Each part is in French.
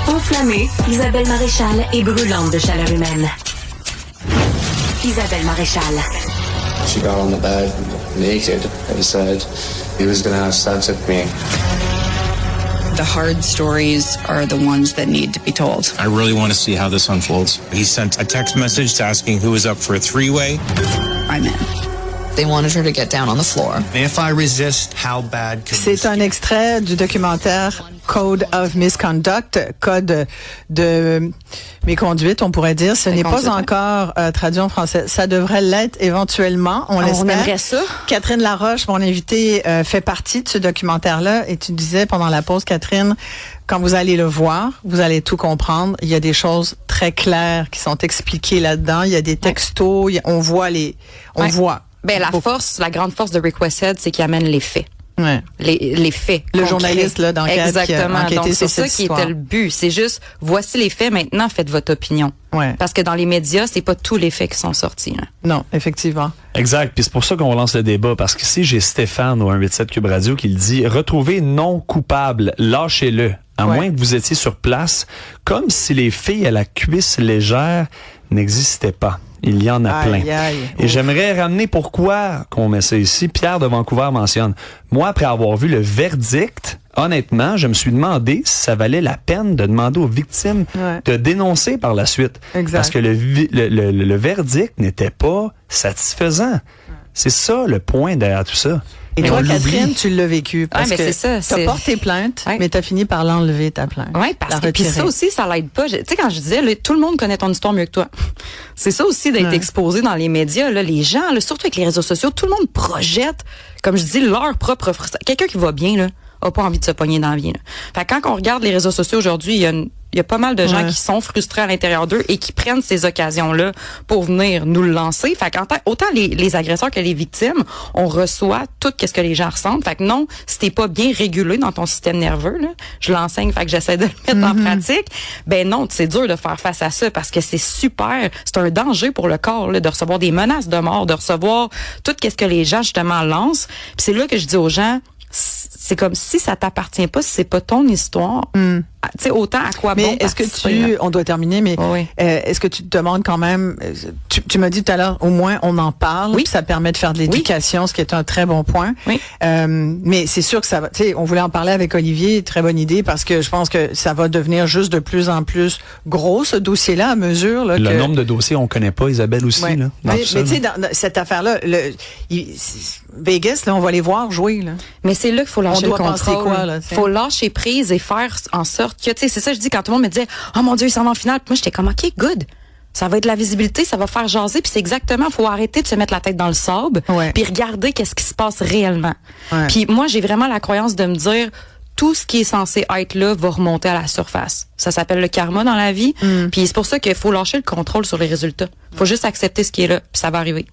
Enflammée, Isabelle Maréchal est brûlante de chaleur humaine. Isabelle Maréchal. She got on the bed, naked, and said he was going to have sex with me. The hard stories are the ones that need to be told. I really want to see how this unfolds. He sent a text message asking who was up for a three-way. I'm in. They wanted her to get down on the floor. If I resist, how bad could C'est un extrait du documentaire Code of Misconduct, code de méconduite, on pourrait dire. Ce n'est pas encore traduit en français. Ça devrait l'être éventuellement, on l'espère. On aimerait ça. Catherine Laroche, mon invitée, fait partie de ce documentaire-là. Et tu disais pendant la pause, Catherine, quand vous allez le voir, vous allez tout comprendre. Il y a des choses très claires qui sont expliquées là-dedans. Il y a des textos, on voit voit. Ben, la grande force de Rick Westhead, c'est qu'il amène les faits. Ouais. Les faits. Le concrets. journaliste là d'enquête Exactement. qui a enquêté Donc, sur c'est cette ça qui histoire. était le but. C'est juste, voici les faits, maintenant faites votre opinion. Ouais. Parce que dans les médias, c'est pas tous les faits qui sont sortis. Là. Non, effectivement. Exact. Puis c'est pour ça qu'on relance le débat. Parce que si j'ai Stéphane au 187 Cube Radio qui le dit, retrouvez non coupable, lâchez-le. À moins que vous étiez sur place, comme si les filles à la cuisse légère n'existaient pas. Il y en a plein. Et j'aimerais ramener pourquoi qu'on met ça ici. Pierre de Vancouver mentionne. Moi, après avoir vu le verdict, honnêtement, je me suis demandé si ça valait la peine de demander aux victimes de dénoncer par la suite. Exact. Parce que le verdict n'était pas satisfaisant. C'est ça le point derrière tout ça. Et toi, Catherine, tu l'as vécu parce que c'est ça, t'as porté plainte, mais t'as fini par l'enlever, ta plainte. Oui, parce que puis ça aussi, ça l'aide pas. Tu sais, quand je disais, là, tout le monde connaît ton histoire mieux que toi. C'est ça aussi d'être exposé dans les médias. Là, les gens, là, surtout avec les réseaux sociaux, tout le monde projette, comme je dis, leur propre frustration. Quelqu'un qui va bien, là, a pas envie de se pogner dans la vie. Là. Fait que quand on regarde les réseaux sociaux aujourd'hui, il y a pas mal de gens qui sont frustrés à l'intérieur d'eux et qui prennent ces occasions-là pour venir nous le lancer. Fait autant les agresseurs que les victimes, on reçoit tout ce que les gens ressentent. Fait que non, si t'es pas bien régulé dans ton système nerveux, là, je l'enseigne, fait que j'essaie de le mettre en pratique. Ben non, c'est dur de faire face à ça parce que c'est super, c'est un danger pour le corps là, de recevoir des menaces de mort, de recevoir tout ce que les gens justement lancent. Puis c'est là que je dis aux gens, c'est comme si ça t'appartient pas, si c'est pas ton histoire. Tu sais, autant à quoi bon. Mais est-ce que on doit terminer, mais est-ce que tu te demandes quand même, tu m'as dit tout à l'heure, au moins on en parle, puis ça permet de faire de l'éducation, ce qui est un très bon point. Oui. Mais c'est sûr que ça va, tu sais, on voulait en parler avec Olivier, très bonne idée, parce que je pense que ça va devenir juste de plus en plus gros, ce dossier-là, à mesure. Là, le nombre de dossiers, on connaît pas, Isabelle aussi. Là, mais tu sais, dans cette affaire-là, Vegas, là, on va les voir jouer. Là. Mais c'est là qu'il faut lâcher le contrôle. Il faut lâcher prise et faire en sorte que, tu sais, c'est ça, je dis, quand tout le monde me disait, oh mon Dieu, ils s'en vont en finale. Puis moi, j'étais comme, OK, good. Ça va être de la visibilité, ça va faire jaser. Puis c'est exactement, faut arrêter de se mettre la tête dans le sable. Puis regarder qu'est-ce qui se passe réellement. Puis moi, j'ai vraiment la croyance de me dire, tout ce qui est censé être là va remonter à la surface. Ça s'appelle le karma dans la vie. Puis c'est pour ça qu'il faut lâcher le contrôle sur les résultats. Faut juste accepter ce qui est là, puis ça va arriver.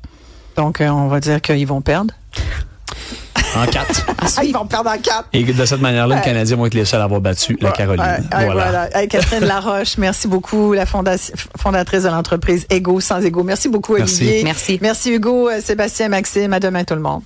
Donc, on va dire qu'ils vont perdre. En 4. Ils vont perdre en 4. Et de cette manière-là, les Canadiens vont être les seuls à avoir battu la Caroline. Voilà. Hey, Catherine Laroche, merci beaucoup, la fondatrice de l'entreprise Ego sans Ego. Merci beaucoup, Olivier. Merci. Merci, Hugo, Sébastien, Maxime. À demain, tout le monde.